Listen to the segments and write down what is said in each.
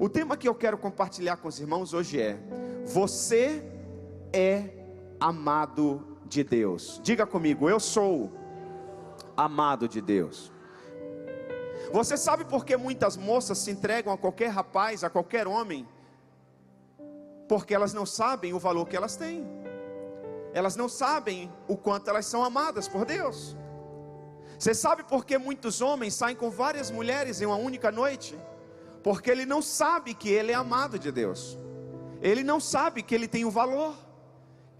O tema que eu quero compartilhar com os irmãos hoje é: você é amado de Deus. Diga comigo: eu sou amado de Deus. Você sabe por que muitas moças se entregam a qualquer rapaz, a qualquer homem? Porque elas não sabem o valor que elas têm. Elas não sabem o quanto elas são amadas por Deus. Você sabe por que muitos homens saem com várias mulheres em uma única noite? Porque ele não sabe que ele é amado de Deus. Ele não sabe que ele tem um valor.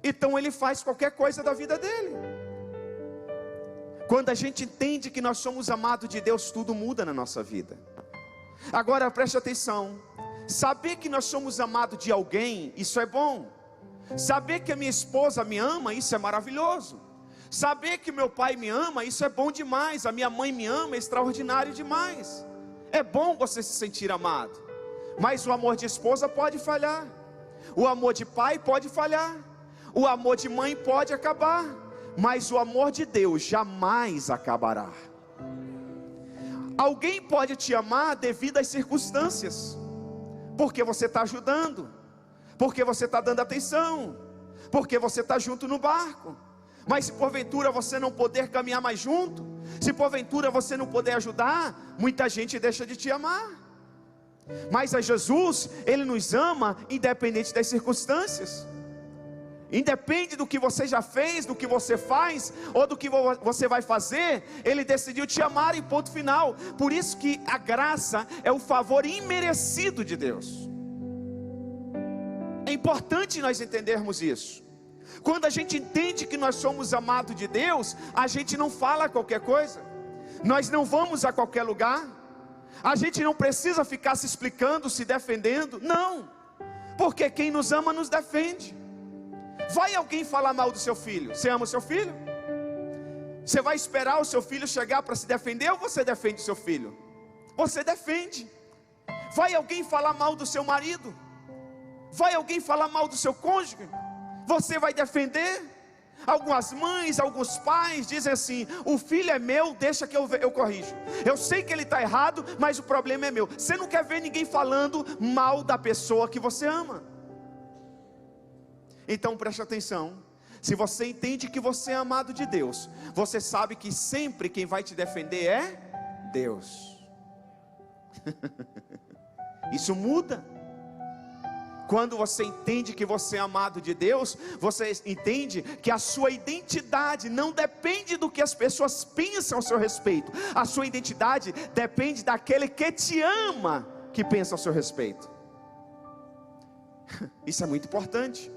Então ele faz qualquer coisa da vida dele. Quando a gente entende que nós somos amados de Deus, tudo muda na nossa vida. Agora preste atenção. Saber que nós somos amados de alguém, isso é bom. Saber que a minha esposa me ama, isso é maravilhoso. Saber que meu pai me ama, isso é bom demais. A minha mãe me ama, é extraordinário demais. É bom você se sentir amado. Mas o amor de esposa pode falhar. O amor de pai pode falhar. O amor de mãe pode acabar. Mas o amor de Deus jamais acabará. Alguém pode te amar devido às circunstâncias. Porque você está ajudando. Porque você está dando atenção. Porque você está junto no barco. Mas se porventura você não puder caminhar mais junto, se porventura você não puder ajudar, muita gente deixa de te amar. Mas a Jesus, Ele nos ama independente das circunstâncias. Independe do que você já fez, do que você faz, ou do que você vai fazer, Ele decidiu te amar em ponto final. Por isso que a graça é o favor imerecido de Deus. É importante nós entendermos isso. Quando a gente entende que nós somos amados de Deus, a gente não fala qualquer coisa. Nós não vamos a qualquer lugar. A gente não precisa ficar se explicando, se defendendo. Não, porque quem nos ama nos defende. Vai alguém falar mal do seu filho? Você ama o seu filho? Você vai esperar o seu filho chegar para se defender, ou você defende o seu filho? Você defende. Vai alguém falar mal do seu marido? Vai alguém falar mal do seu cônjuge? Você vai defender? Algumas mães, alguns pais dizem assim: o filho é meu, deixa que eu corrijo. Eu sei que ele está errado, mas o problema é meu. Você não quer ver ninguém falando mal da pessoa que você ama. Então preste atenção. Se você entende que você é amado de Deus, você sabe que sempre quem vai te defender é Deus. Isso muda. Quando você entende que você é amado de Deus, você entende que a sua identidade não depende do que as pessoas pensam a seu respeito. A sua identidade depende daquele que te ama, que pensa a seu respeito. Isso é muito importante.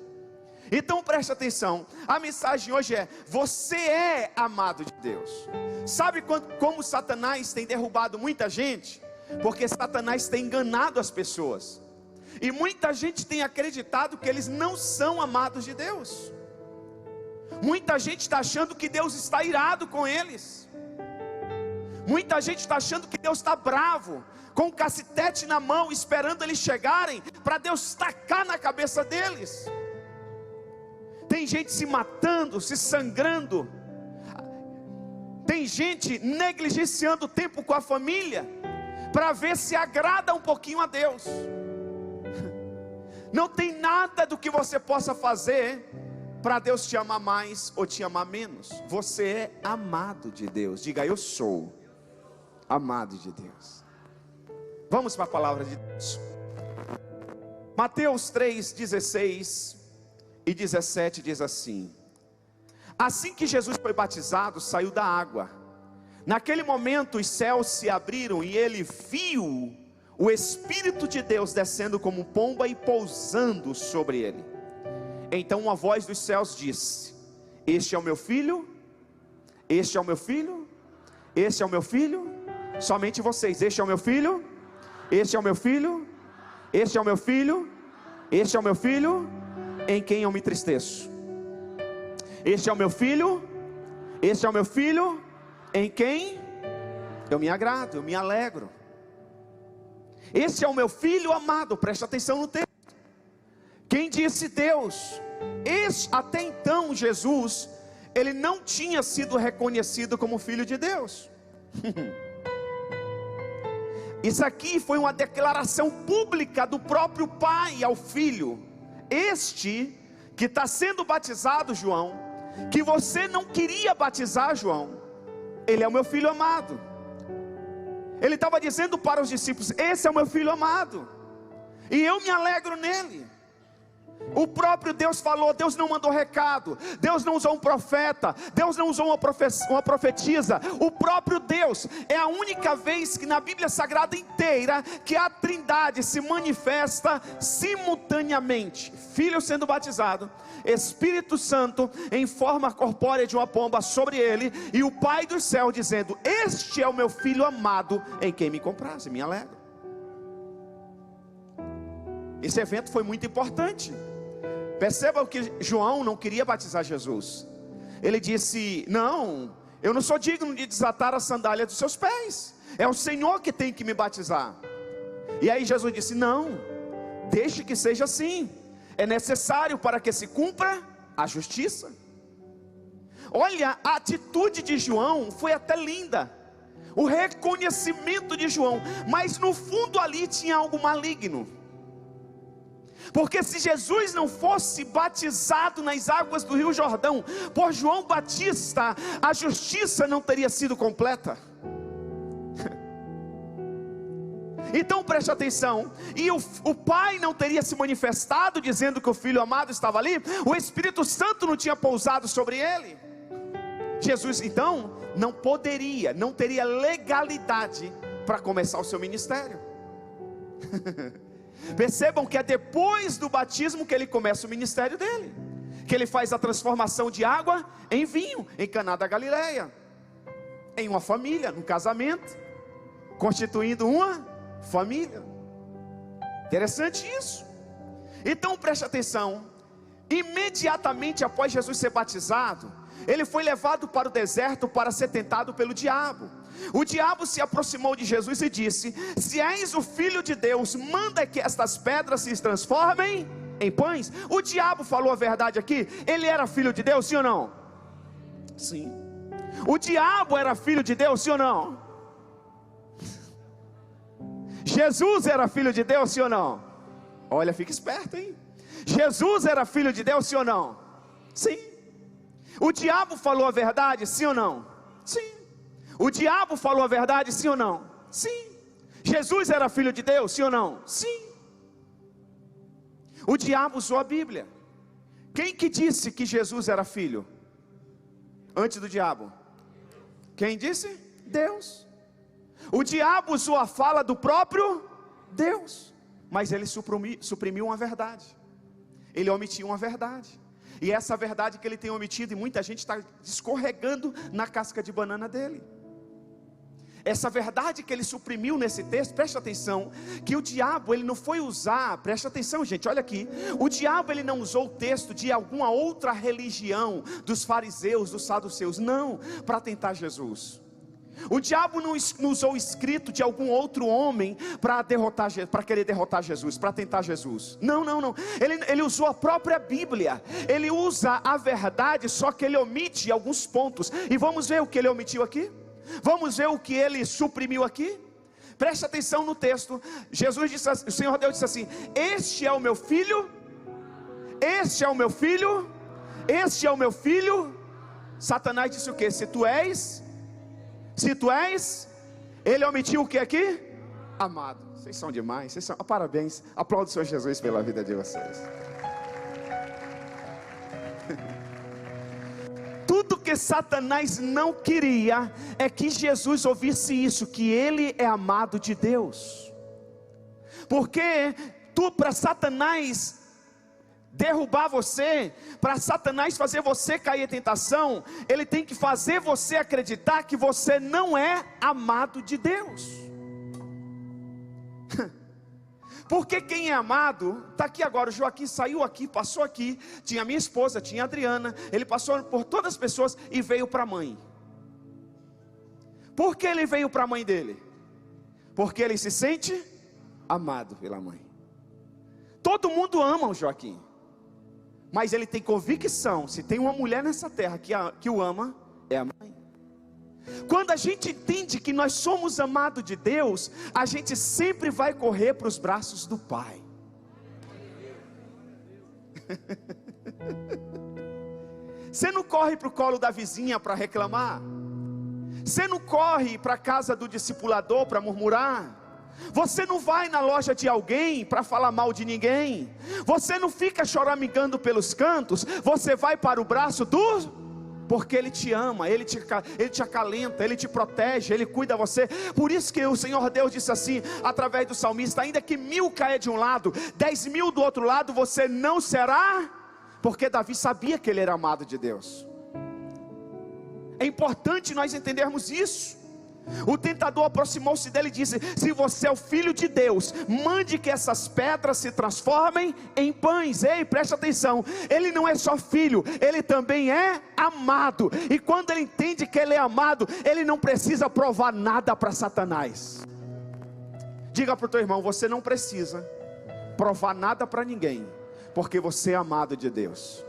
Então preste atenção. A mensagem hoje é: você é amado de Deus. Sabe como Satanás tem derrubado muita gente? Porque Satanás tem enganado as pessoas. E muita gente tem acreditado que eles não são amados de Deus. Muita gente está achando que Deus está irado com eles. Muita gente está achando que Deus está bravo, com um cacetete na mão, esperando eles chegarem, para Deus tacar na cabeça deles. Tem gente se matando, se sangrando. Tem gente negligenciando o tempo com a família, para ver se agrada um pouquinho a Deus. Não tem nada do que você possa fazer para Deus te amar mais ou te amar menos. Você é amado de Deus. Diga: eu sou amado de Deus. Vamos para a palavra de Deus. Mateus 3:16 e 17 diz assim: assim que Jesus foi batizado, saiu da água. Naquele momento os céus se abriram e ele viu o Espírito de Deus descendo como pomba e pousando sobre ele. Então uma voz dos céus disse: este é o meu filho, este é o meu filho, este é o meu filho. Somente vocês: este é o meu filho, este é o meu filho, este é o meu filho, este é o meu filho, em quem eu me entristeço. Este é o meu filho, este é o meu filho, em quem eu me agrado, eu me alegro. Esse é o meu filho amado. Preste atenção no texto. Quem disse? Deus. Até então Jesus, ele não tinha sido reconhecido como filho de Deus. Isso aqui foi uma declaração pública do próprio pai ao filho: este que está sendo batizado, João, que você não queria batizar, João, ele é o meu filho amado. Ele estava dizendo para os discípulos: esse é o meu filho amado, e eu me alegro nele. O próprio Deus falou, Deus não mandou recado, Deus não usou um profeta, Deus não usou uma profetisa. O próprio Deus, é a única vez que na Bíblia Sagrada inteira que a Trindade se manifesta simultaneamente: Filho sendo batizado, Espírito Santo em forma corpórea de uma pomba sobre ele, e o Pai do céu dizendo: este é o meu filho amado, em quem me compraze, me alegro. Esse evento foi muito importante. Perceba que João não queria batizar Jesus. Ele disse: não, eu não sou digno de desatar a sandália dos seus pés, é o Senhor que tem que me batizar. E aí Jesus disse: não, deixe que seja assim, é necessário para que se cumpra a justiça. Olha, a atitude de João foi até linda, o reconhecimento de João, mas no fundo ali tinha algo maligno. Porque se Jesus não fosse batizado nas águas do Rio Jordão por João Batista, a justiça não teria sido completa. Então preste atenção, e o Pai não teria se manifestado dizendo que o Filho amado estava ali, o Espírito Santo não tinha pousado sobre ele. Jesus então não teria legalidade para começar o seu ministério. Percebam que é depois do batismo que ele começa o ministério dele, que ele faz a transformação de água em vinho, em Caná da Galileia, em uma família, num casamento, constituindo uma família. Interessante isso. Então preste atenção, imediatamente após Jesus ser batizado, ele foi levado para o deserto para ser tentado pelo diabo. O diabo se aproximou de Jesus e disse: se és o Filho de Deus, manda que estas pedras se transformem em pães. O diabo falou a verdade aqui? Ele era filho de Deus, sim ou não? Sim. O diabo era filho de Deus, sim ou não? Jesus era filho de Deus, sim ou não? Olha, fica esperto, hein? Jesus era filho de Deus, sim ou não? Sim. O diabo falou a verdade, sim ou não? Sim. O diabo falou a verdade, sim ou não? Sim. Jesus era filho de Deus, sim ou não? Sim. O diabo usou a Bíblia. Quem que disse que Jesus era filho? Antes do diabo. Quem disse? Deus. O diabo usou a fala do próprio Deus, mas ele suprimiu uma verdade. Ele omitiu uma verdade. E essa verdade que ele tem omitido, e muita gente está escorregando na casca de banana dele. Essa verdade que ele suprimiu nesse texto, preste atenção, que o diabo ele não foi usar, preste atenção gente, olha aqui, o diabo ele não usou o texto de alguma outra religião, dos fariseus, dos saduceus, não, para tentar Jesus. O diabo não usou o escrito de algum outro homem para querer derrotar Jesus, para tentar Jesus. Não. Ele usou a própria Bíblia. Ele usa a verdade, só que ele omite alguns pontos. E vamos ver o que ele omitiu aqui? Vamos ver o que ele suprimiu aqui? Preste atenção no texto. Jesus disse, o Senhor Deus disse assim: este é o meu filho, este é o meu filho, este é o meu filho. Satanás disse o que? Se tu és, ele omitiu o que aqui? Amado. Vocês são demais, parabéns, aplaudo o Senhor Jesus pela vida de vocês. Tudo que Satanás não queria é que Jesus ouvisse isso, que ele é amado de Deus. Porque para Satanás derrubar você, para Satanás fazer você cair em tentação, ele tem que fazer você acreditar que você não é amado de Deus. Porque quem é amado, está aqui agora, o Joaquim saiu aqui, passou aqui, tinha a minha esposa, tinha a Adriana, ele passou por todas as pessoas e veio para a mãe. Por que ele veio para a mãe dele? Porque ele se sente amado pela mãe. Todo mundo ama o Joaquim, mas ele tem convicção, se tem uma mulher nessa terra que o ama, é a mãe. Quando a gente entende que nós somos amados de Deus, a gente sempre vai correr para os braços do Pai. Você não corre para o colo da vizinha para reclamar. Você não corre para a casa do discipulador para murmurar. Você não vai na loja de alguém para falar mal de ninguém. Você não fica choramingando pelos cantos. Você vai para o braço do... Porque Ele te ama, Ele te acalenta, Ele te protege, Ele cuida de você. Por isso que o Senhor Deus disse assim, através do salmista: ainda que 1000 caia de um lado, 10.000 do outro lado, você não será. Porque Davi sabia que ele era amado de Deus. É importante nós entendermos isso. O tentador aproximou-se dele e disse: se você é o Filho de Deus, mande que essas pedras se transformem em pães. Ei, preste atenção, ele não é só filho, ele também é amado. E quando ele entende que ele é amado, ele não precisa provar nada para Satanás. Diga para o teu irmão: você não precisa provar nada para ninguém, porque você é amado de Deus.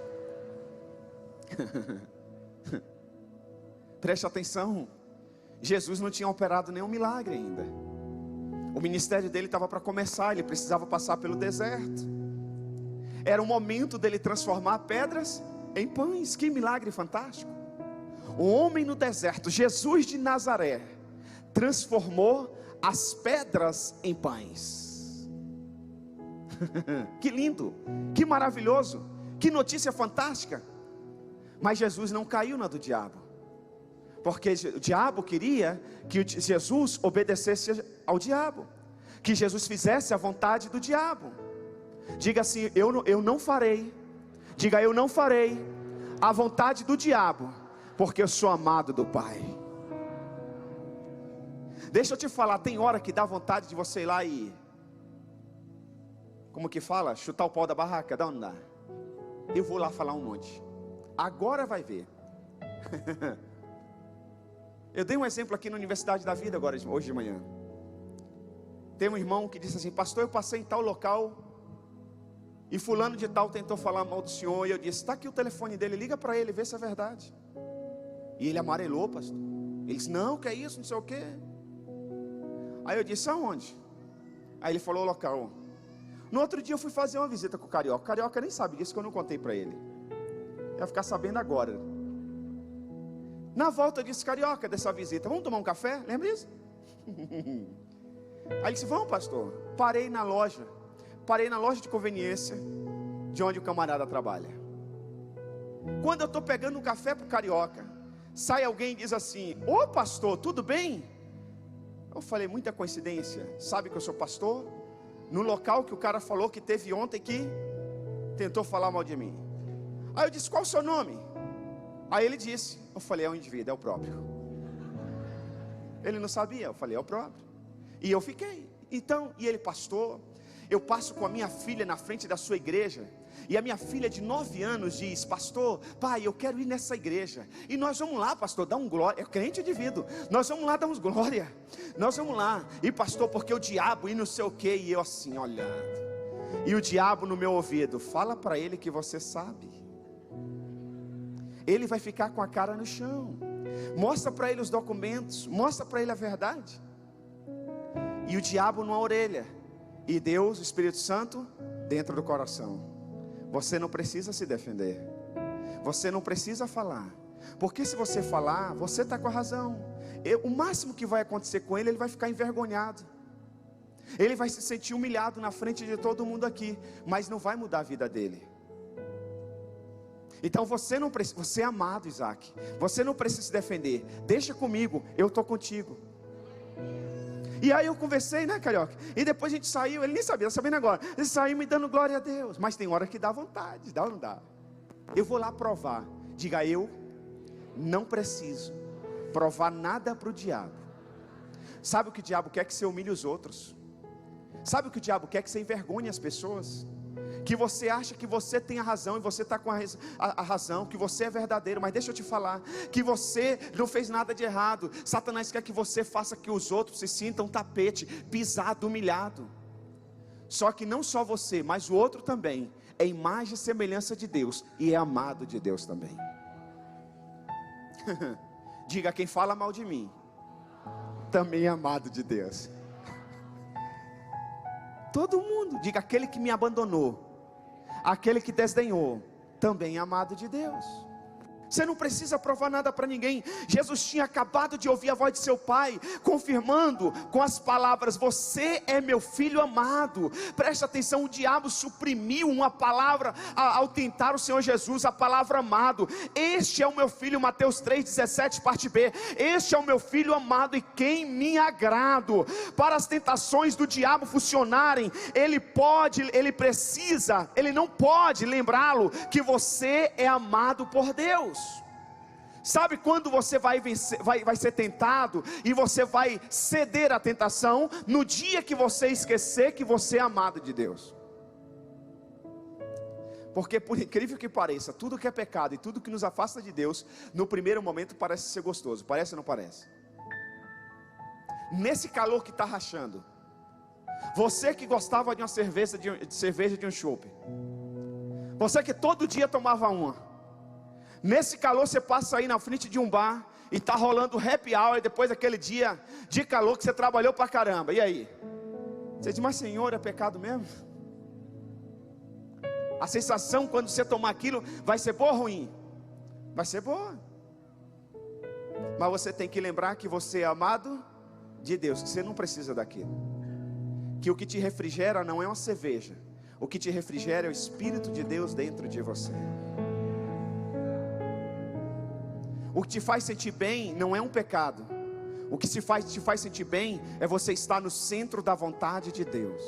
Preste atenção, Jesus não tinha operado nenhum milagre ainda. O ministério dele estava para começar, ele precisava passar pelo deserto. Era o momento dele transformar pedras em pães. Que milagre fantástico! O homem no deserto, Jesus de Nazaré, transformou as pedras em pães. Que lindo, que maravilhoso, que notícia fantástica. Mas Jesus não caiu na do diabo, porque o diabo queria que Jesus obedecesse ao diabo, que Jesus fizesse a vontade do diabo. Diga assim: eu não farei. Diga: eu não farei a vontade do diabo, porque eu sou amado do Pai. Deixa eu te falar, tem hora que dá vontade de você ir lá e, como que fala? Chutar o pau da barraca. Dá ou não dá? Eu vou lá falar um monte. Agora vai ver. Eu dei um exemplo aqui na Universidade da Vida agora, hoje de manhã. Tem um irmão que disse assim: pastor, eu passei em tal local e fulano de tal tentou falar mal do senhor. E eu disse: está aqui o telefone dele, liga para ele, vê se é verdade. E ele amarelou, pastor. Ele disse: não, que é isso, não sei o que. Aí eu disse: aonde? Aí ele falou o local. No outro dia eu fui fazer uma visita com o Carioca. O Carioca nem sabe disso, que eu não contei para ele. Eu ia ficar sabendo agora. Na volta eu disse: Carioca, dessa visita, vamos tomar um café? Lembra disso? Aí ele disse: vamos, pastor. Parei na loja de conveniência de onde o camarada trabalha. Quando eu estou pegando um café para o Carioca, sai alguém e diz assim: ô pastor, tudo bem? Eu falei: muita coincidência, sabe que eu sou pastor? No local que o cara falou que teve ontem, que tentou falar mal de mim. Aí eu disse: qual o seu nome? Aí ele disse, eu falei: é um indivíduo, é o próprio. Ele não sabia, eu falei: é o próprio. E eu fiquei. Então, e ele: pastor, eu passo com a minha filha na frente da sua igreja, e a minha filha de 9 anos diz: pastor, pai, eu quero ir nessa igreja. E nós vamos lá, pastor, dar um glória. É crente indivíduo. Nós vamos lá dar uns glória. Nós vamos lá. E pastor, porque o diabo e não sei o que. E eu assim, olhando. E o diabo no meu ouvido: fala para ele que você sabe. Ele vai ficar com a cara no chão. Mostra para ele os documentos, mostra para ele a verdade. E o diabo numa orelha, e Deus, o Espírito Santo, dentro do coração. Você não precisa se defender, você não precisa falar, porque se você falar, você está com a razão. O máximo que vai acontecer com ele, ele vai ficar envergonhado, ele vai se sentir humilhado na frente de todo mundo aqui, mas não vai mudar a vida dele. Então você não precisa, você é amado, Isaac. Você não precisa se defender. Deixa comigo, eu estou contigo. E aí eu conversei, né, Carioca? E depois a gente saiu, ele nem sabia, está sabendo agora. Ele saiu me dando glória a Deus. Mas tem hora que dá vontade, dá ou não dá? Eu vou lá provar. Diga: eu não preciso provar nada para o diabo. Sabe o que o diabo quer? Que você humilhe os outros. Sabe o que o diabo quer? Que você envergonhe as pessoas. Que você acha que você tem a razão, e você está com a razão, que você é verdadeiro. Mas deixa eu te falar, que você não fez nada de errado. Satanás quer que você faça que os outros se sintam tapete, pisado, humilhado. Só que não só você, mas o outro também é imagem e semelhança de Deus, e é amado de Deus também. Diga: quem fala mal de mim também é amado de Deus. Todo mundo. Diga: aquele que me abandonou, aquele que desdenhou, também é amado de Deus. Você não precisa provar nada para ninguém. Jesus tinha acabado de ouvir a voz de seu pai, confirmando com as palavras: você é meu filho amado. Preste atenção, o diabo suprimiu uma palavra ao tentar o Senhor Jesus, a palavra amado. Este é o meu filho, Mateus 3,17, parte B. Este é o meu filho amado, e quem me agrado. Para as tentações do diabo funcionarem, ele não pode lembrá-lo que você é amado por Deus. Sabe quando você vai ser tentado e você vai ceder à tentação? No dia que você esquecer que você é amado de Deus. Porque, por incrível que pareça, tudo que é pecado e tudo que nos afasta de Deus, no primeiro momento parece ser gostoso. Parece ou não parece? Nesse calor que está rachando, você que gostava de uma cerveja, de um chopp, você que todo dia tomava uma, nesse calor você passa aí na frente de um bar e está rolando happy hour, depois daquele dia de calor que você trabalhou pra caramba. E aí? Você diz: mas Senhor, é pecado mesmo? A sensação quando você tomar aquilo vai ser boa ou ruim? Vai ser boa. Mas você tem que lembrar que você é amado de Deus, que você não precisa daquilo. Que o que te refrigera não é uma cerveja, o que te refrigera é o Espírito de Deus dentro de você. O que te faz sentir bem não é um pecado. O que te faz sentir bem é você estar no centro da vontade de Deus.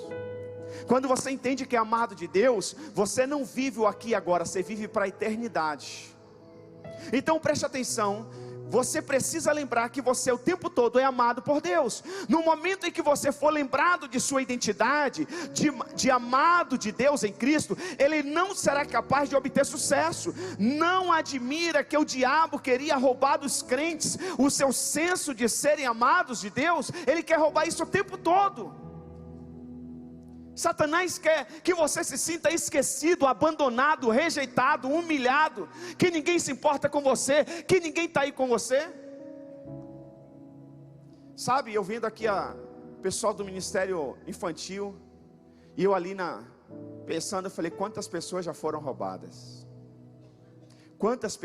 Quando você entende que é amado de Deus, você não vive o aqui e agora, você vive para a eternidade. Então preste atenção. Você precisa lembrar que você o tempo todo é amado por Deus. No momento em que você for lembrado de sua identidade, de amado de Deus em Cristo, ele não será capaz de obter sucesso. Não admira que o diabo queria roubar dos crentes o seu senso de serem amados de Deus. Ele quer roubar isso o tempo todo. Satanás quer que você se sinta esquecido, abandonado, rejeitado, humilhado, que ninguém se importa com você, que ninguém está aí com você. Sabe, eu vendo aqui a pessoal do ministério infantil, e eu ali pensando, eu falei: quantas pessoas já foram roubadas? Quantos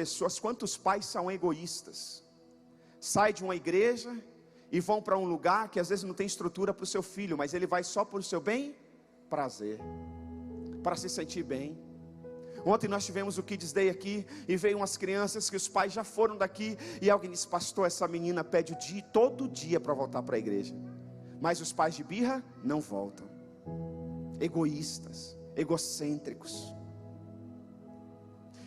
pais são egoístas? Saem de uma igreja e vão para um lugar que às vezes não tem estrutura para o seu filho, mas ele vai só por o seu bem prazer, para se sentir bem. Ontem nós tivemos o Kids Day aqui, e veio umas crianças que os pais já foram daqui, e alguém disse: pastor, essa menina pede todo dia para voltar para a igreja, mas os pais de birra não voltam. Egoístas, egocêntricos.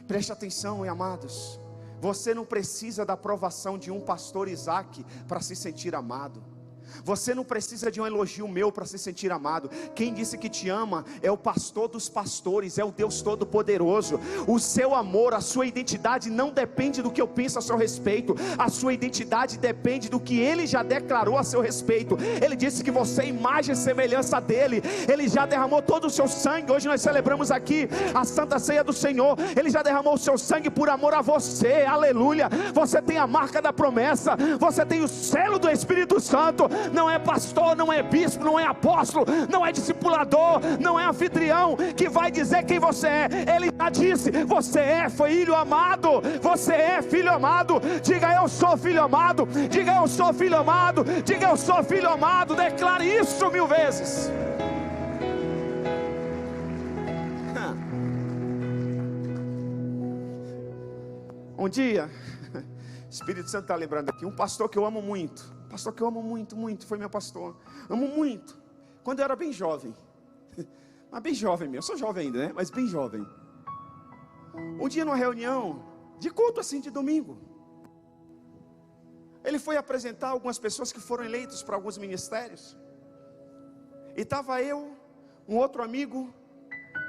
Preste atenção, amados, você não precisa da aprovação de um pastor Isaac para se sentir amado. Você não precisa de um elogio meu para se sentir amado. Quem disse que te ama é o pastor dos pastores, é o Deus Todo-Poderoso. O seu amor, a sua identidade não depende do que eu penso a seu respeito. A sua identidade depende do que Ele já declarou a seu respeito. Ele disse que você é imagem e semelhança dEle. Ele já derramou todo o seu sangue. Hoje nós celebramos aqui a Santa Ceia do Senhor. Ele já derramou o seu sangue por amor a você. Aleluia. Você tem a marca da promessa. Você tem o selo do Espírito Santo. Não é pastor, não é bispo, não é apóstolo, não é discipulador, não é anfitrião que vai dizer quem você é. Ele já disse: você é filho amado, você é filho amado. Diga: eu sou filho amado. Diga: eu sou filho amado. Diga: eu sou filho amado. Declare isso 1000 vezes. Um dia, o Espírito Santo está lembrando aqui, um pastor que eu amo muito. Pastor que eu amo muito, muito, foi meu pastor. Amo muito. Quando eu era bem jovem. Mas bem jovem mesmo, eu sou jovem ainda, né? Mas bem jovem. Um dia numa reunião de culto assim, de domingo, ele foi apresentar algumas pessoas que foram eleitos para alguns ministérios. E estava eu, um outro amigo,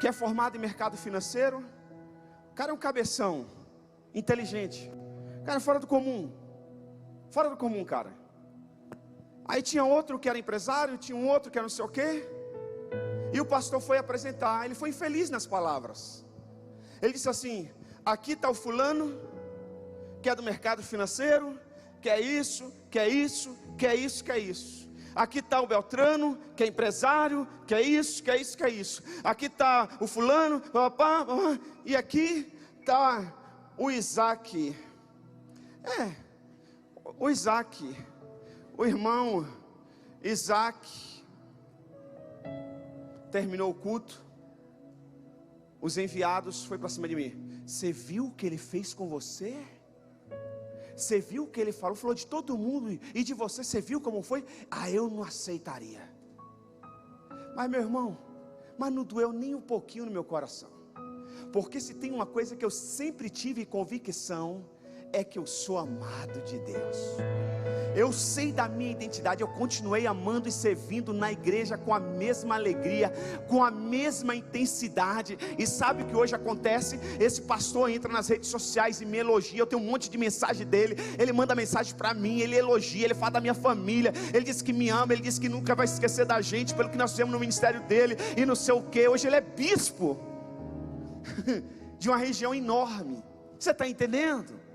que é formado em mercado financeiro. O cara é um cabeção, inteligente. Cara, fora do comum. Fora do comum, cara. Aí tinha outro que era empresário, tinha um outro que era não sei o quê. E o pastor foi apresentar, ele foi infeliz nas palavras. Ele disse assim: aqui está o fulano, que é do mercado financeiro, quer isso, quer isso, quer isso, quer isso. Aqui está o Beltrano, que é empresário, quer isso, quer isso, quer isso. Aqui está o fulano, e aqui está o Isaac. O Isaac, o irmão Isaac. Terminou o culto, os enviados foram para cima de mim. Você viu o que ele fez com você? Você viu o que ele falou? Falou de todo mundo e de você. Você viu como foi? Eu não aceitaria. Mas meu irmão, mas não doeu nem um pouquinho no meu coração. Porque se tem uma coisa que eu sempre tive convicção, é que eu sou amado de Deus. Eu sei da minha identidade. Eu continuei amando e servindo na igreja com a mesma alegria, com a mesma intensidade. E sabe o que hoje acontece? Esse pastor entra nas redes sociais e me elogia. Eu tenho um monte de mensagem dele. Ele manda mensagem para mim, ele elogia, ele fala da minha família, ele diz que me ama, ele diz que nunca vai esquecer da gente, pelo que nós fizemos no ministério dele, e não sei o que. Hoje ele é bispo de uma região enorme. Você está entendendo?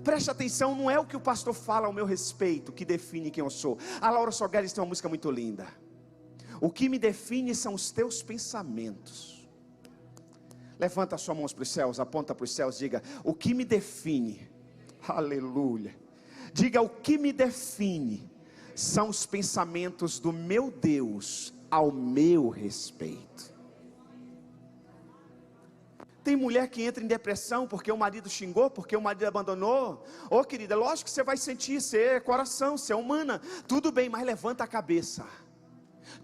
Preste atenção, não é o que o pastor fala ao meu respeito que define quem eu sou. A Laura Sogueres tem uma música muito linda. O que me define são os teus pensamentos. Levanta as suas mãos para os céus, aponta para os céus, diga: o que me define, aleluia. Diga: o que me define são os pensamentos do meu Deus ao meu respeito. Tem mulher que entra em depressão porque o marido xingou, porque o marido abandonou. Querida, lógico que você vai sentir, você é coração, você é humana. Tudo bem, mas levanta a cabeça.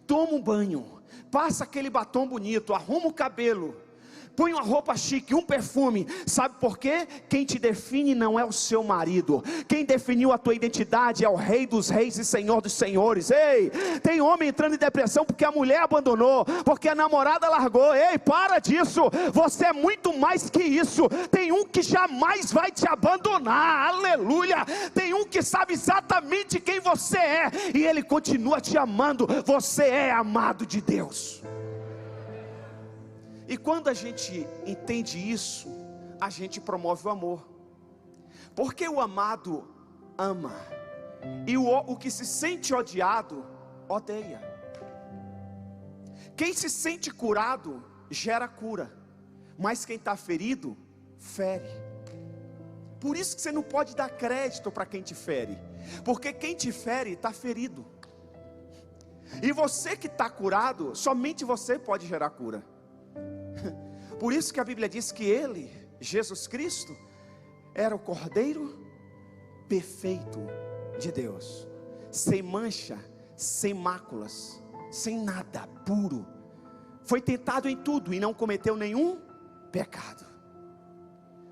Toma um banho, passa aquele batom bonito, arruma o cabelo, põe uma roupa chique, um perfume. Sabe por quê? Quem te define não é o seu marido. Quem definiu a tua identidade é o Rei dos Reis e Senhor dos Senhores. Ei, tem homem entrando em depressão porque a mulher abandonou, porque a namorada largou. Ei, para disso. Você é muito mais que isso. Tem um que jamais vai te abandonar. Aleluia. Tem um que sabe exatamente quem você é e ele continua te amando. Você é amado de Deus. E quando a gente entende isso, a gente promove o amor. Porque o amado ama, e o que se sente odiado, odeia. Quem se sente curado, gera cura. Mas quem está ferido, fere. Por isso que você não pode dar crédito para quem te fere. Porque quem te fere, está ferido. E você que está curado, somente você pode gerar cura. Por isso que a Bíblia diz que ele, Jesus Cristo, era o Cordeiro perfeito de Deus, sem mancha, sem máculas, sem nada, puro. Foi tentado em tudo e não cometeu nenhum pecado.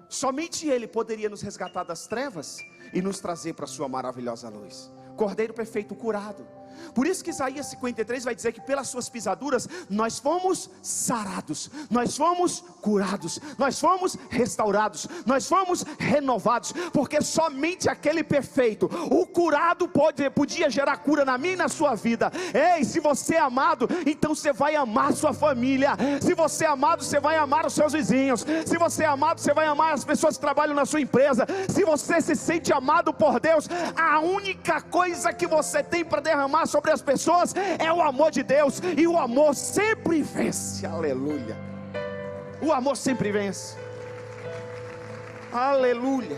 Somente ele poderia nos resgatar das trevas e nos trazer para a sua maravilhosa luz. Cordeiro perfeito, curado. Por isso que Isaías 53 vai dizer que pelas suas pisaduras nós fomos sarados, nós fomos curados, nós fomos restaurados, nós fomos renovados. Porque somente aquele perfeito, o curado, podia gerar cura na minha e na sua vida. Ei, se você é amado, então você vai amar a sua família. Se você é amado, você vai amar os seus vizinhos. Se você é amado, você vai amar as pessoas que trabalham na sua empresa. Se você se sente amado por Deus, a única coisa que você tem para derramar sobre as pessoas é o amor de Deus. E o amor sempre vence. Aleluia. O amor sempre vence. Aleluia.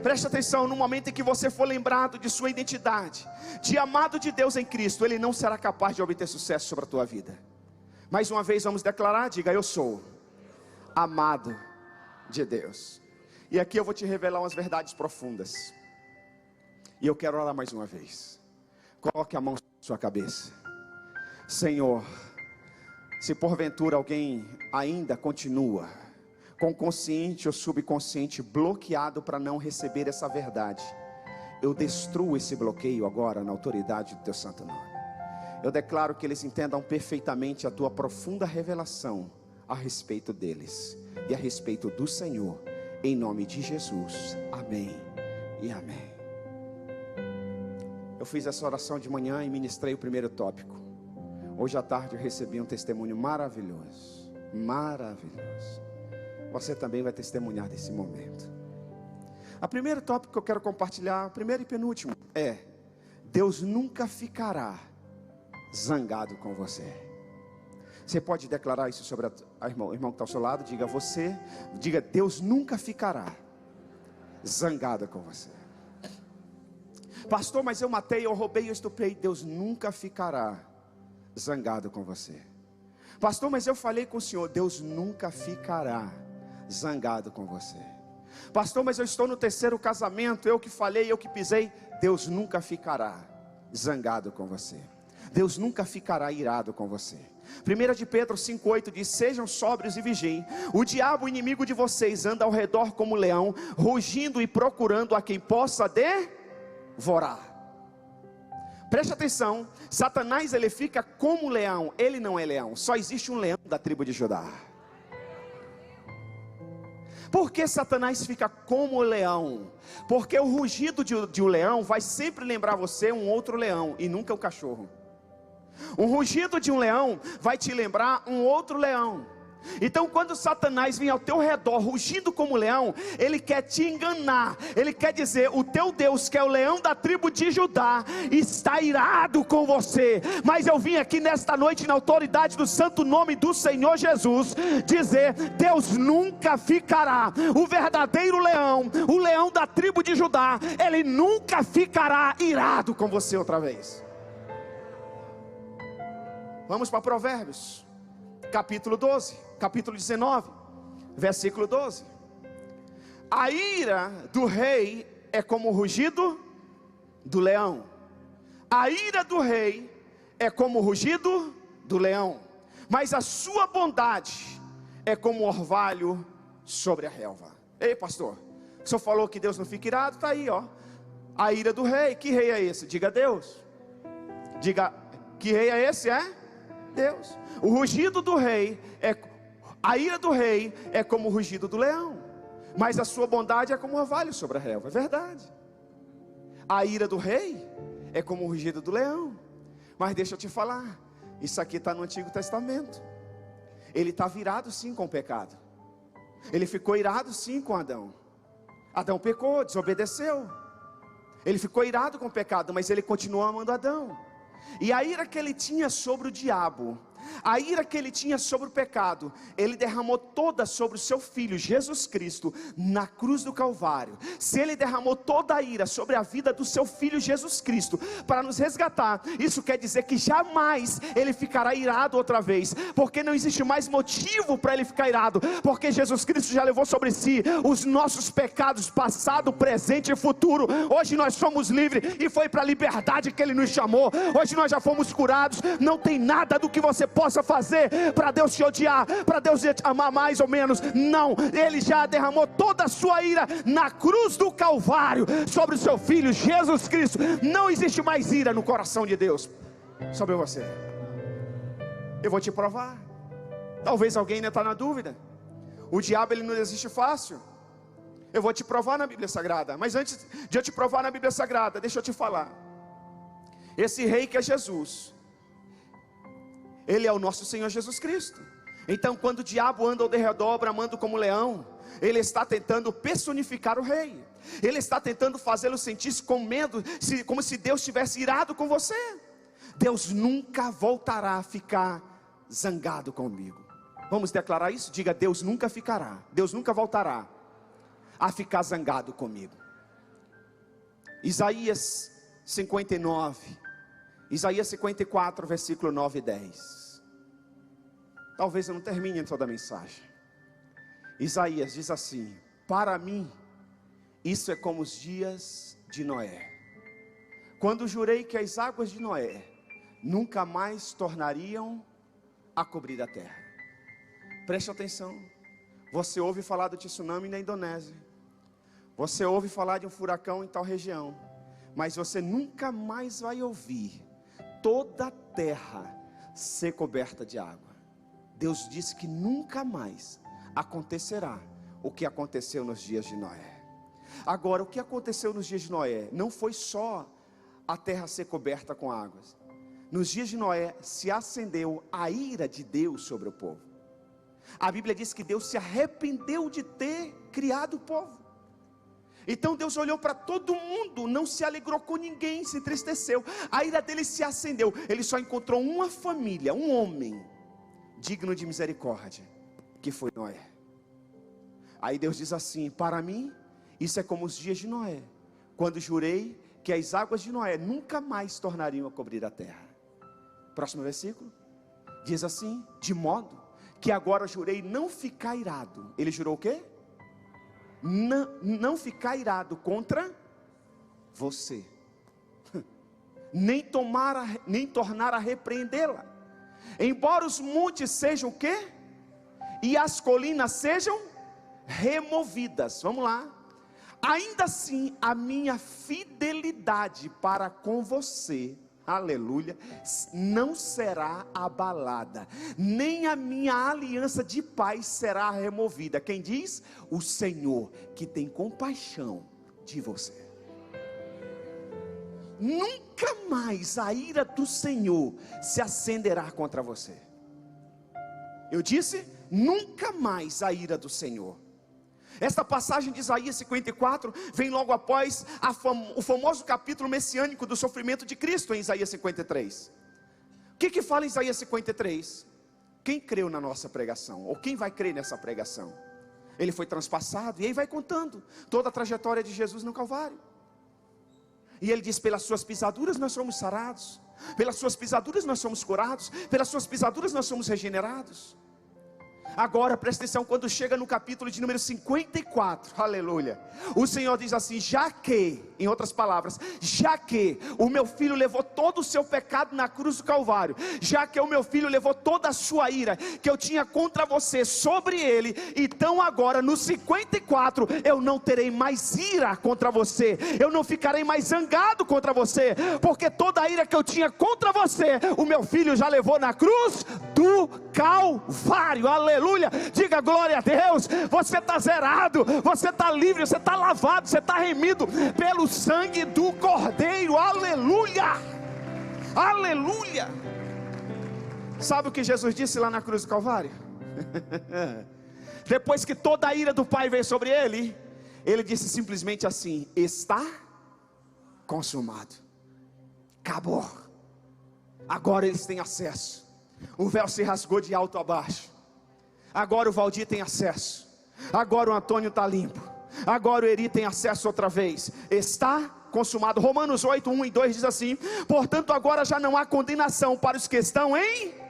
Preste atenção, no momento em que você for lembrado de sua identidade, de amado de Deus em Cristo, Ele não será capaz de obter sucesso sobre a tua vida. Mais uma vez vamos declarar, diga: eu sou amado de Deus. E aqui eu vou te revelar umas verdades profundas. E eu quero orar mais uma vez. Coloque a mão sobre a sua cabeça. Senhor, se porventura alguém ainda continua com consciente ou subconsciente bloqueado para não receber essa verdade, eu destruo esse bloqueio agora na autoridade do teu santo nome. Eu declaro que eles entendam perfeitamente a tua profunda revelação a respeito deles e a respeito do Senhor, em nome de Jesus. Amém e amém. Eu fiz essa oração de manhã e ministrei o primeiro tópico. Hoje à tarde eu recebi um testemunho maravilhoso. Maravilhoso. Você também vai testemunhar desse momento. A primeira tópico que eu quero compartilhar, primeiro e penúltimo, é: Deus nunca ficará zangado com você. Você pode declarar isso sobre o irmão que está ao seu lado? Diga: Deus nunca ficará zangado com você. Pastor, mas eu matei, eu roubei, eu estuprei. Deus nunca ficará zangado com você. Pastor, mas eu falei com o senhor. Deus nunca ficará zangado com você. Pastor, mas eu estou no terceiro casamento, eu que falei, eu que pisei. Deus nunca ficará zangado com você. Deus nunca ficará irado com você. 1 de Pedro 5,8 diz: sejam sóbrios e vigiem. O diabo, inimigo de vocês, anda ao redor como leão, rugindo e procurando a quem possa devorar. Preste atenção, Satanás ele fica como leão. Ele não é leão, só existe um leão da tribo de Judá. Por que Satanás fica como leão? Porque o rugido de um leão vai sempre lembrar você um outro leão, e nunca um cachorro. O rugido de um leão vai te lembrar um outro leão. Então quando Satanás vem ao teu redor rugindo como leão, ele quer te enganar. Ele quer dizer: o teu Deus, que é o leão da tribo de Judá, está irado com você. Mas eu vim aqui nesta noite, na autoridade do santo nome do Senhor Jesus, dizer: Deus nunca ficará. O verdadeiro leão, o leão da tribo de Judá, ele nunca ficará irado com você outra vez. Vamos para Provérbios capítulo 12, capítulo 19, versículo 12. A ira do rei é como o rugido do leão. A ira do rei é como o rugido do leão, mas a sua bondade é como o orvalho sobre a relva. Ei, pastor, o senhor falou que Deus não fica irado? Está aí, ó. A ira do rei, que rei é esse? Diga Deus. Diga: que rei é esse? É Deus. O rugido do rei a ira do rei é como o rugido do leão, mas a sua bondade é como o orvalho sobre a relva. É verdade. A ira do rei é como o rugido do leão, mas deixa eu te falar, isso aqui está no Antigo Testamento. Ele está virado sim com o pecado. Ele ficou irado sim com Adão. Adão pecou, desobedeceu. Ele ficou irado com o pecado, mas ele continuou amando Adão. E a ira que ele tinha sobre o diabo, a ira que ele tinha sobre o pecado, ele derramou toda sobre o seu filho Jesus Cristo na cruz do Calvário. Se ele derramou toda a ira sobre a vida do seu filho Jesus Cristo para nos resgatar, isso quer dizer que jamais ele ficará irado outra vez, porque não existe mais motivo para ele ficar irado, porque Jesus Cristo já levou sobre si os nossos pecados, passado, presente e futuro. Hoje nós somos livres, e foi para a liberdade que ele nos chamou. Hoje nós já fomos curados. Não tem nada do que você possa fazer para Deus te odiar, para Deus te amar mais ou menos. Não, ele já derramou toda a sua ira na cruz do Calvário sobre o seu filho Jesus Cristo. Não existe mais ira no coração de Deus sobre você. Eu vou te provar. Talvez alguém ainda está na dúvida. O diabo ele não desiste fácil. Eu vou te provar na Bíblia Sagrada. Mas antes de eu te provar na Bíblia Sagrada, deixa eu te falar. Esse rei que é Jesus, ele é o nosso Senhor Jesus Cristo. Então quando o diabo anda ao derredor bramando como leão, ele está tentando personificar o rei. Ele está tentando fazê-lo sentir-se com medo, como se Deus estivesse irado com você. Deus nunca voltará a ficar zangado comigo. Vamos declarar isso? Diga: Deus nunca ficará, Deus nunca voltará a ficar zangado comigo. Isaías 59, Isaías 54, versículo 9 e 10. Talvez eu não termine toda a mensagem. Isaías diz assim: para mim, isso é como os dias de Noé, quando jurei que as águas de Noé nunca mais tornariam a cobrir a terra. Preste atenção. Você ouve falar do tsunami na Indonésia, você ouve falar de um furacão em tal região, mas você nunca mais vai ouvir toda a terra ser coberta de água. Deus disse que nunca mais acontecerá o que aconteceu nos dias de Noé. Agora, o que aconteceu nos dias de Noé não foi só a terra ser coberta com águas. Nos dias de Noé se acendeu a ira de Deus sobre o povo. A Bíblia diz que Deus se arrependeu de ter criado o povo. Então Deus olhou para todo mundo, não se alegrou com ninguém, se entristeceu. A ira dele se acendeu. Ele só encontrou uma família, um homem digno de misericórdia, que foi Noé. Aí Deus diz assim: para mim, isso é como os dias de Noé, quando jurei que as águas de Noé nunca mais tornariam a cobrir a terra. Próximo versículo, diz assim: de modo que agora jurei não ficar irado. Ele jurou o quê? Não ficar irado contra você, nem tornar a repreendê-la, embora os montes sejam o quê? E as colinas sejam removidas. Vamos lá. Ainda assim, a minha fidelidade para com você, aleluia, não será abalada, nem a minha aliança de paz será removida. Quem diz? O Senhor, que tem compaixão de você. Nunca mais a ira do Senhor se acenderá contra você. Eu disse, nunca mais a ira do Senhor. Esta passagem de Isaías 54 vem logo após o famoso capítulo messiânico do sofrimento de Cristo em Isaías 53. O que fala em Isaías 53? Quem creu na nossa pregação, ou quem vai crer nessa pregação? Ele foi transpassado, e aí vai contando toda a trajetória de Jesus no Calvário. E ele diz: pelas suas pisaduras nós somos sarados, pelas suas pisaduras nós somos curados, pelas suas pisaduras nós somos regenerados. Agora presta atenção, quando chega no capítulo de número 54, aleluia, o Senhor diz assim: já que, em outras palavras, já que o meu filho levou todo o seu pecado na cruz do Calvário, já que o meu filho levou toda a sua ira que eu tinha contra você sobre ele, então agora no 54 eu não terei mais ira contra você, eu não ficarei mais zangado contra você, porque toda a ira que eu tinha contra você, o meu filho já levou na cruz do Calvário. Aleluia. Diga glória a Deus. Você está zerado, você está livre, você está lavado, você está remido pelo sangue do Cordeiro. Aleluia, aleluia. Sabe o que Jesus disse lá na cruz do Calvário? Depois que toda a ira do Pai veio sobre ele, ele disse simplesmente assim: está consumado, acabou. Agora eles têm acesso. O véu se rasgou de alto a baixo. Agora o Valdir tem acesso. Agora o Antônio está limpo. Agora o Eri tem acesso outra vez. Está consumado. Romanos 8, 1 e 2 diz assim: portanto agora já não há condenação para os que estão em...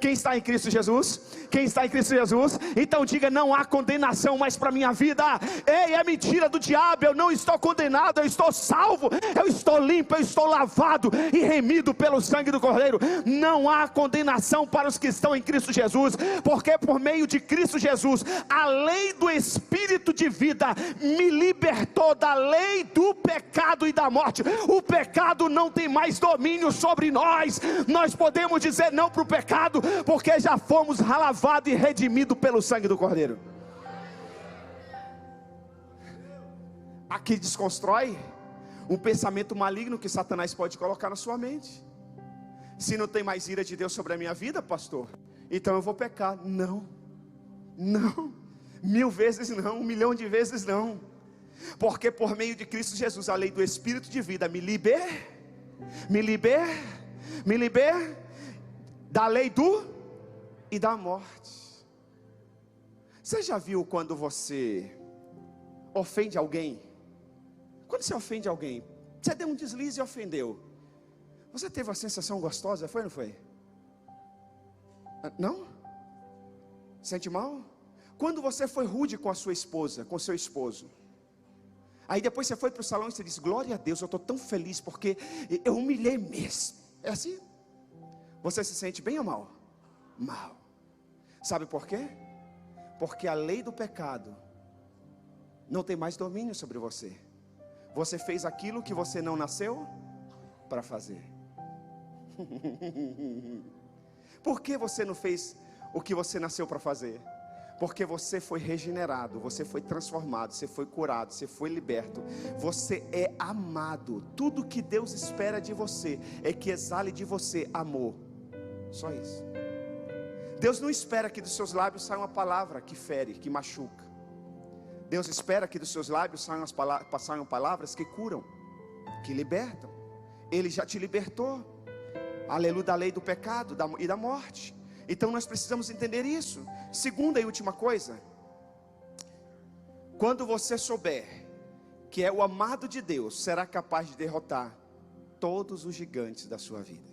Quem está em Cristo Jesus? Quem está em Cristo Jesus? Então diga: não há condenação mais para a minha vida. Ei, é mentira do diabo. Eu não estou condenado, eu estou salvo, eu estou limpo, eu estou lavado e remido pelo sangue do Cordeiro. Não há condenação para os que estão em Cristo Jesus, porque por meio de Cristo Jesus, a lei do Espírito de vida me libertou da lei do pecado e da morte. O pecado não tem mais domínio sobre nós. Nós podemos dizer não para o pecado, porque já fomos lavados e redimidos pelo sangue do Cordeiro. Aqui desconstrói um pensamento maligno que Satanás pode colocar na sua mente. Se não tem mais ira de Deus sobre a minha vida, pastor, então eu vou pecar. Não, não, 1000 vezes não, 1 milhão de vezes não. Porque por meio de Cristo Jesus, a lei do Espírito de vida me libera da lei do e da morte. Você já viu quando você ofende alguém? Quando você ofende alguém, você deu um deslize e ofendeu, você teve uma sensação gostosa, foi ou não foi? Não? Sente mal? Quando você foi rude com a sua esposa, com seu esposo, aí depois você foi para o salão e você disse: glória a Deus, eu estou tão feliz porque eu humilhei mesmo. É assim? Você se sente bem ou mal? Mal. Sabe por quê? Porque a lei do pecado não tem mais domínio sobre você. Você fez aquilo que você não nasceu para fazer. Por que você não fez o que você nasceu para fazer? Porque você foi regenerado, você foi transformado, você foi curado, você foi liberto, você é amado. Tudo que Deus espera de você é que exale de você amor. Só isso. Deus não espera que dos seus lábios saia uma palavra que fere, que machuca. Deus espera que dos seus lábios saiam palavras que curam, que libertam. Ele já te libertou, aleluia, da lei do pecado e da morte. Então nós precisamos entender isso. Segunda e última coisa, quando você souber que é o amado de Deus, será capaz de derrotar todos os gigantes da sua vida.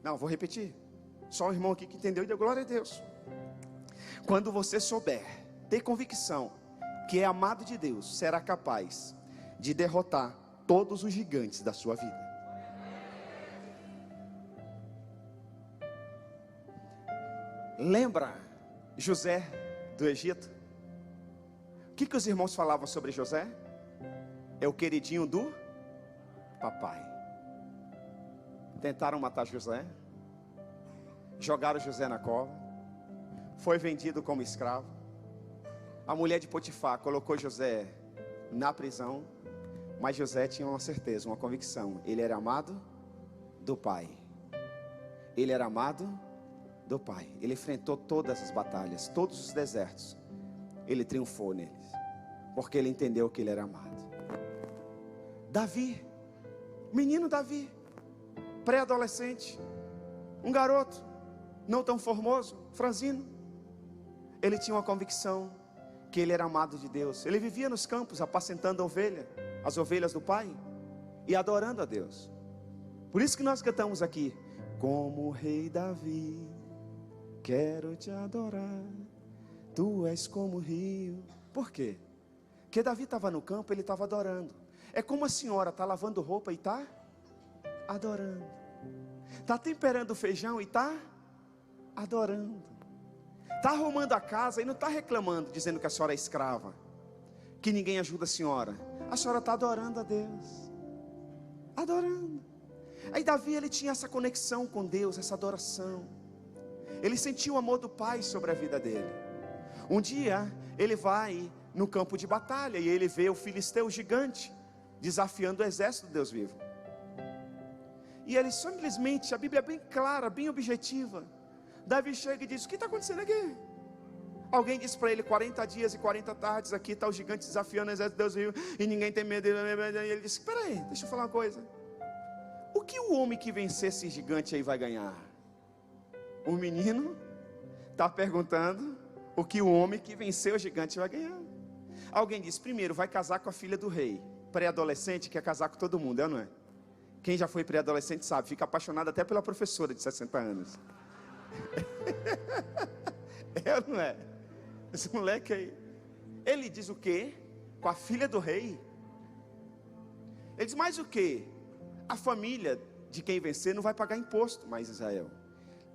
Não, vou repetir. Só o irmão aqui que entendeu e deu glória a Deus. Quando você souber, ter convicção que é amado de Deus, será capaz de derrotar todos os gigantes da sua vida. Lembra José do Egito? O que os irmãos falavam sobre José? É o queridinho do papai. Tentaram matar José, jogaram José na cova, foi vendido como escravo. A mulher de Potifar colocou José na prisão, mas José tinha uma certeza, uma convicção: ele era amado do pai. Ele era amado do pai. Ele enfrentou todas as batalhas, todos os desertos. Ele triunfou neles, porque ele entendeu que ele era amado. Davi, menino Davi, pré-adolescente, um garoto, não tão formoso, franzino. Ele tinha uma convicção que ele era amado de Deus. Ele vivia nos campos apacentando as ovelhas do pai, e adorando a Deus. Por isso que nós cantamos aqui: como o rei Davi, quero te adorar, tu és como o rio. Por quê? Porque Davi estava no campo, ele estava adorando. É como a senhora está lavando roupa e está adorando, está temperando feijão e está adorando, está arrumando a casa e não está reclamando, dizendo que a senhora é escrava, que ninguém ajuda a senhora. A senhora está adorando a Deus, adorando. Aí Davi, ele tinha essa conexão com Deus, essa adoração. Ele sentiu o amor do pai sobre a vida dele. Um dia ele vai no campo de batalha e ele vê o filisteu gigante desafiando o exército do Deus vivo. E ele simplesmente, a Bíblia é bem clara, bem objetiva. Davi chega e diz: o que está acontecendo aqui? Alguém disse para ele: 40 dias e 40 tardes aqui está o gigante desafiando o exército de Deus vivo, e ninguém tem medo. E ele disse: espera aí, deixa eu falar uma coisa. O que o homem que vencer esse gigante aí vai ganhar? O menino está perguntando o que o homem que venceu o gigante vai ganhar. Alguém disse: primeiro vai casar com a filha do rei. Pré-adolescente quer casar com todo mundo, é ou não é? Quem já foi pré-adolescente sabe, fica apaixonado até pela professora de 60 anos. É ou não é? Esse moleque aí, ele diz o quê? Com a filha do rei? Ele diz: mais o quê? A família de quem vencer não vai pagar imposto mais, Israel.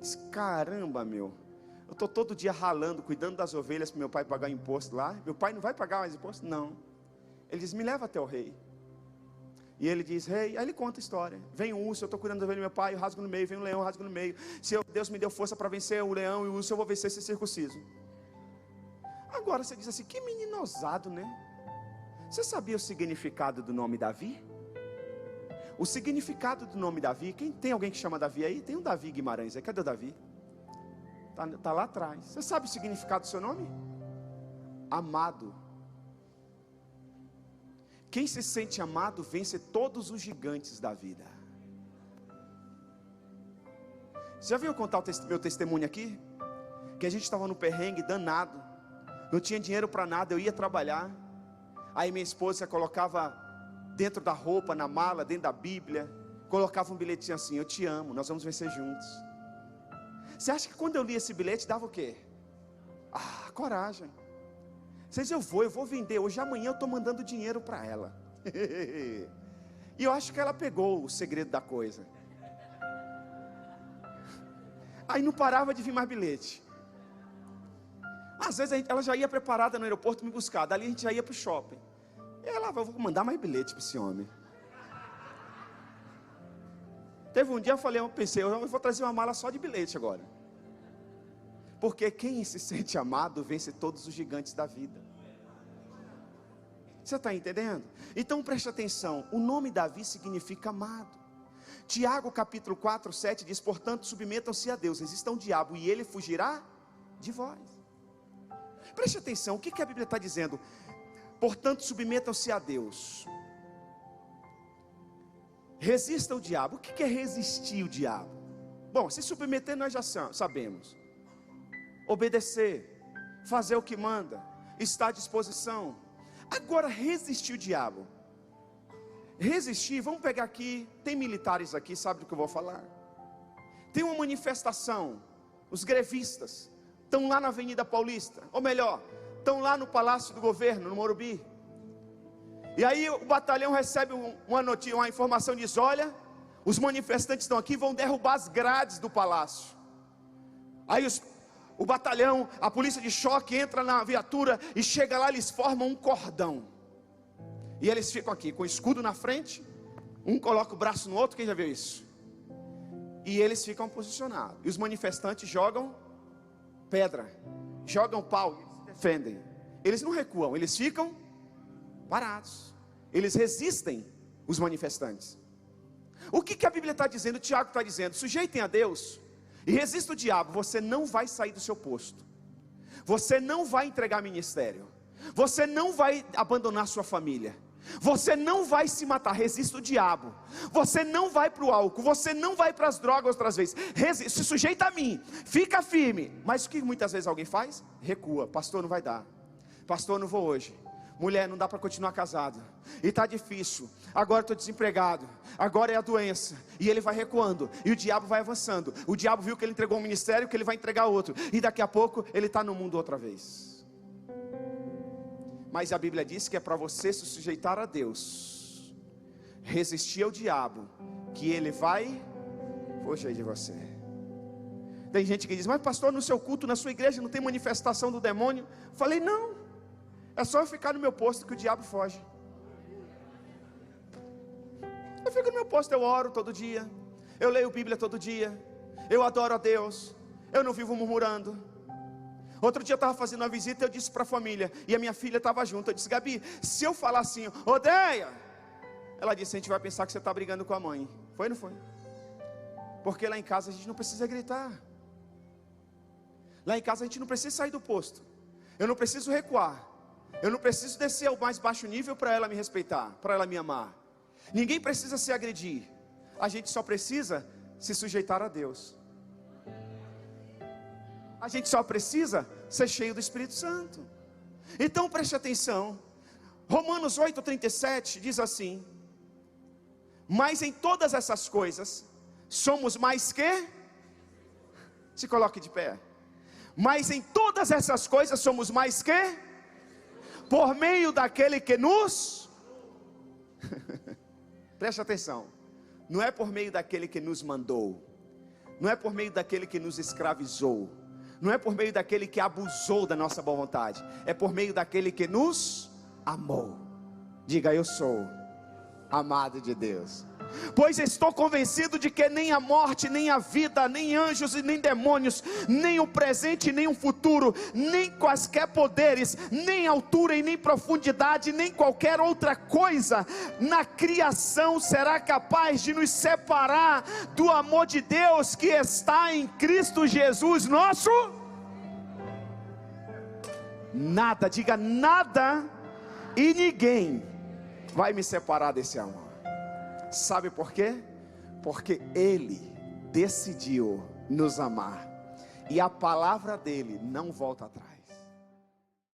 Diz: caramba, meu, eu estou todo dia ralando, cuidando das ovelhas para meu pai pagar imposto lá. Meu pai não vai pagar mais imposto? Não. Ele diz: me leva até o rei. E ele diz: rei, aí ele conta a história. Vem um urso, eu estou cuidando da ovelha do meu pai, eu rasgo no meio. Vem um leão, eu rasgo no meio. Se Deus me deu força para vencer o leão e o urso, eu vou vencer esse circunciso. Agora você diz assim: que menino ousado, né? Você sabia o significado do nome Davi? O significado do nome Davi, quem tem alguém que chama Davi aí? Tem um Davi Guimarães aí, cadê o Davi? Está lá atrás. Você sabe o significado do seu nome? Amado. Quem se sente amado vence todos os gigantes da vida. Você já viu eu contar o meu testemunho aqui? Que a gente estava no perrengue danado, não tinha dinheiro para nada, eu ia trabalhar. Aí minha esposa colocava dentro da roupa, na mala, dentro da Bíblia, colocava um bilhetinho assim: eu te amo, nós vamos vencer juntos. Você acha que quando eu li esse bilhete dava o quê? Ah, coragem. Vocês, eu vou vender hoje, amanhã eu estou mandando dinheiro para ela. E eu acho que ela pegou o segredo da coisa. Aí não parava de vir mais bilhete. Às vezes ela já ia preparada no aeroporto me buscar, dali a gente já ia para o shopping. E ela: vou mandar mais bilhete para esse homem. Teve um dia eu pensei, eu vou trazer uma mala só de bilhete agora. Porque quem se sente amado vence todos os gigantes da vida. Você está entendendo? Então preste atenção, o nome Davi significa amado. Tiago capítulo 4, 7 diz: portanto submetam-se a Deus, resistam ao diabo e ele fugirá de vós. Preste atenção, o que a Bíblia está dizendo? Portanto, submetam-se a Deus. Resista o diabo. O que é resistir o diabo? Bom, se submeter nós já sabemos. Obedecer, fazer o que manda, estar à disposição. Agora, resistir o diabo. Resistir, vamos pegar aqui, tem militares aqui, sabe do que eu vou falar? Tem uma manifestação, os grevistas estão lá na Avenida Paulista, ou melhor, estão lá no Palácio do Governo, no Morumbi. E aí o batalhão recebe uma notícia, uma informação, diz: olha, os manifestantes estão aqui, vão derrubar as grades do palácio. Aí o batalhão, a polícia de choque entra na viatura e chega lá, eles formam um cordão. E eles ficam aqui com o escudo na frente, um coloca o braço no outro, quem já viu isso? E eles ficam posicionados. E os manifestantes jogam pedra, jogam pau, eles se defendem. Eles não recuam, eles ficam parados. Eles resistem, os manifestantes. O que a Bíblia está dizendo? O Tiago está dizendo: sujeitem a Deus e resista o diabo. Você não vai sair do seu posto, você não vai entregar ministério, você não vai abandonar sua família, você não vai se matar. Resista o diabo. Você não vai para o álcool, você não vai para as drogas outras vezes. Se sujeita a mim, fica firme. Mas o que muitas vezes alguém faz? Recua. Pastor, não vai dar. Pastor, não vou hoje. Mulher, não dá para continuar casado, e está difícil, agora estou desempregado, agora é a doença. E ele vai recuando, e o diabo vai avançando. O diabo viu que ele entregou um ministério, que ele vai entregar outro, e daqui a pouco ele está no mundo outra vez. Mas a Bíblia diz que é para você se sujeitar a Deus, resistir ao diabo, que ele vai fugir de você. Tem gente que diz: mas pastor, no seu culto, na sua igreja não tem manifestação do demônio? Falei: não, é só eu ficar no meu posto que o diabo foge. Eu fico no meu posto, eu oro todo dia, eu leio Bíblia todo dia, eu adoro a Deus, eu não vivo murmurando. Outro dia eu estava fazendo uma visita, eu disse para a família, e a minha filha estava junto. Eu disse: Gabi, se eu falar assim, odeia, ela disse: a gente vai pensar que você está brigando com a mãe. Foi ou não foi? Porque lá em casa a gente não precisa gritar, lá em casa a gente não precisa sair do posto, eu não preciso recuar, eu não preciso descer ao mais baixo nível para ela me respeitar, para ela me amar. Ninguém precisa se agredir, a gente só precisa se sujeitar a Deus. A gente só precisa ser cheio do Espírito Santo. Então preste atenção, Romanos 8:37 diz assim: mas em todas essas coisas somos mais que, se coloque de pé, mas em todas essas coisas somos mais que, por meio daquele que nos preste atenção, não é por meio daquele que nos mandou, não é por meio daquele que nos escravizou, não é por meio daquele que abusou da nossa boa vontade, é por meio daquele que nos amou. Diga: eu sou amado de Deus. Pois estou convencido de que nem a morte, nem a vida, nem anjos e nem demônios, nem o presente, nem o futuro, nem quaisquer poderes, nem altura e nem profundidade, nem qualquer outra coisa na criação será capaz de nos separar do amor de Deus que está em Cristo Jesus nosso. Nada, diga nada e ninguém vai me separar desse amor. Sabe por quê? Porque Ele decidiu nos amar, e a palavra dele não volta atrás.